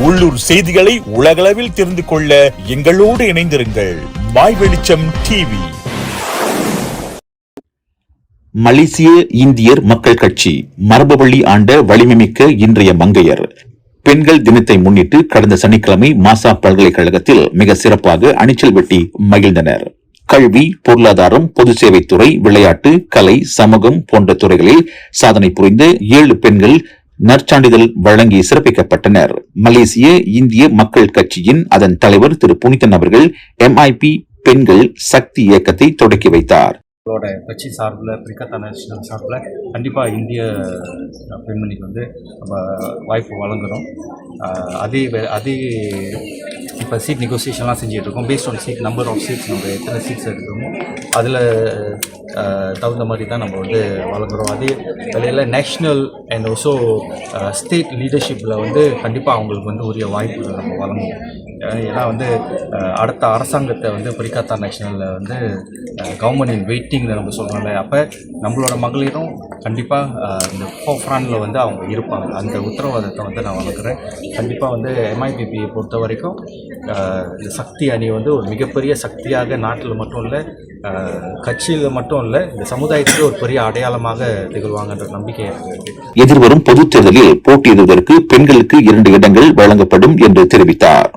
உள்ளூர் செய்திகளை உலகளவில் தெரிந்து கொள்ள எங்களோடு இணைந்திருங்கள். மாய் வெளிச்சம் டிவி. மலேசிய இந்தியர் மக்கள் கட்சி மரபுவழி ஆண்ட வலிமைமிக்க இன்றைய மங்கையர் பெண்கள் தினத்தை முன்னிட்டு கடந்த சனிக்கிழமை மாசா பல்கலைக்கழகத்தில் மிக சிறப்பாக அணிச்சல் வெட்டி மகிழ்ந்தனர். கல்வி, பொருளாதாரம், பொது சேவைத்துறை, விளையாட்டு, கலை, சமூகம் போன்ற துறைகளில் சாதனை புரிந்த 7 பெண்கள் நற்சான்றிதழ் வழங்கி சிறப்பிக்கப்பட்டனர். மலேசிய இந்திய மக்கள் கட்சியின் அதன் தலைவர் திரு புனிதன் அவர்கள் MIP பெண்கள் சக்தி இயக்கத்தை தொடக்கி வைத்தார். கட்சி சார்பில் பிரிகத்தா நேஷனல் சார்பில் கண்டிப்பாக இந்திய பெண்மணிக்கு நம்ம வாய்ப்பு வழங்குகிறோம். அதே இப்போ சீட் நெகோசியேஷன்லாம் செஞ்சிட்ருக்கோம். Based on seat number of seats நம்ம எத்தனை சீட்ஸ் எடுக்கிறோமோ அதில் தகுந்த மாதிரி தான் நம்ம வழங்குகிறோம். அதே வேலையில் நேஷ்னல் அண்ட் ஆல்சோ ஸ்டேட் லீடர்ஷிப்பில் கண்டிப்பாக அவங்களுக்கு உரிய வாய்ப்புகள் நம்ம வழங்குவோம். ஏன்னா அடுத்த அரசாங்கத்தை பிரிகத்தா நேஷனலில் கவர்மெண்ட் வெயிட்டிங்கில் நம்ம சொல்கிறோம்ல, அப்போ நம்மளோட மகளிரும் கண்டிப்பாக இந்த ஃப்ரண்டில் அவங்க இருப்பாங்க. அந்த உத்தரவாதத்தை நான் வழங்குகிறேன். கண்டிப்பாக MIPPயை பொறுத்த வரைக்கும் இந்த சக்தி அணி ஒரு மிகப்பெரிய சக்தியாக நாட்டில் மட்டும் இல்லை, கட்சியில் மட்டும் இல்லை, இந்த சமுதாயத்துக்கு ஒரு பெரிய அடையாளமாக திகழ்வாங்கன்ற நம்பிக்கை இருக்குது. எதிர்வரும் பொதுத் தேர்தலில் போட்டியிடுவதற்கு பெண்களுக்கு 2 இடங்கள் வழங்கப்படும் என்று தெரிவித்தார்.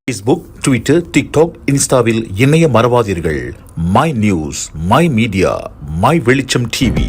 Facebook, Twitter, TikTok, இன்ஸ்டாவில் இணைய மறவாதீர்கள். My news, my media, my Velicham TV.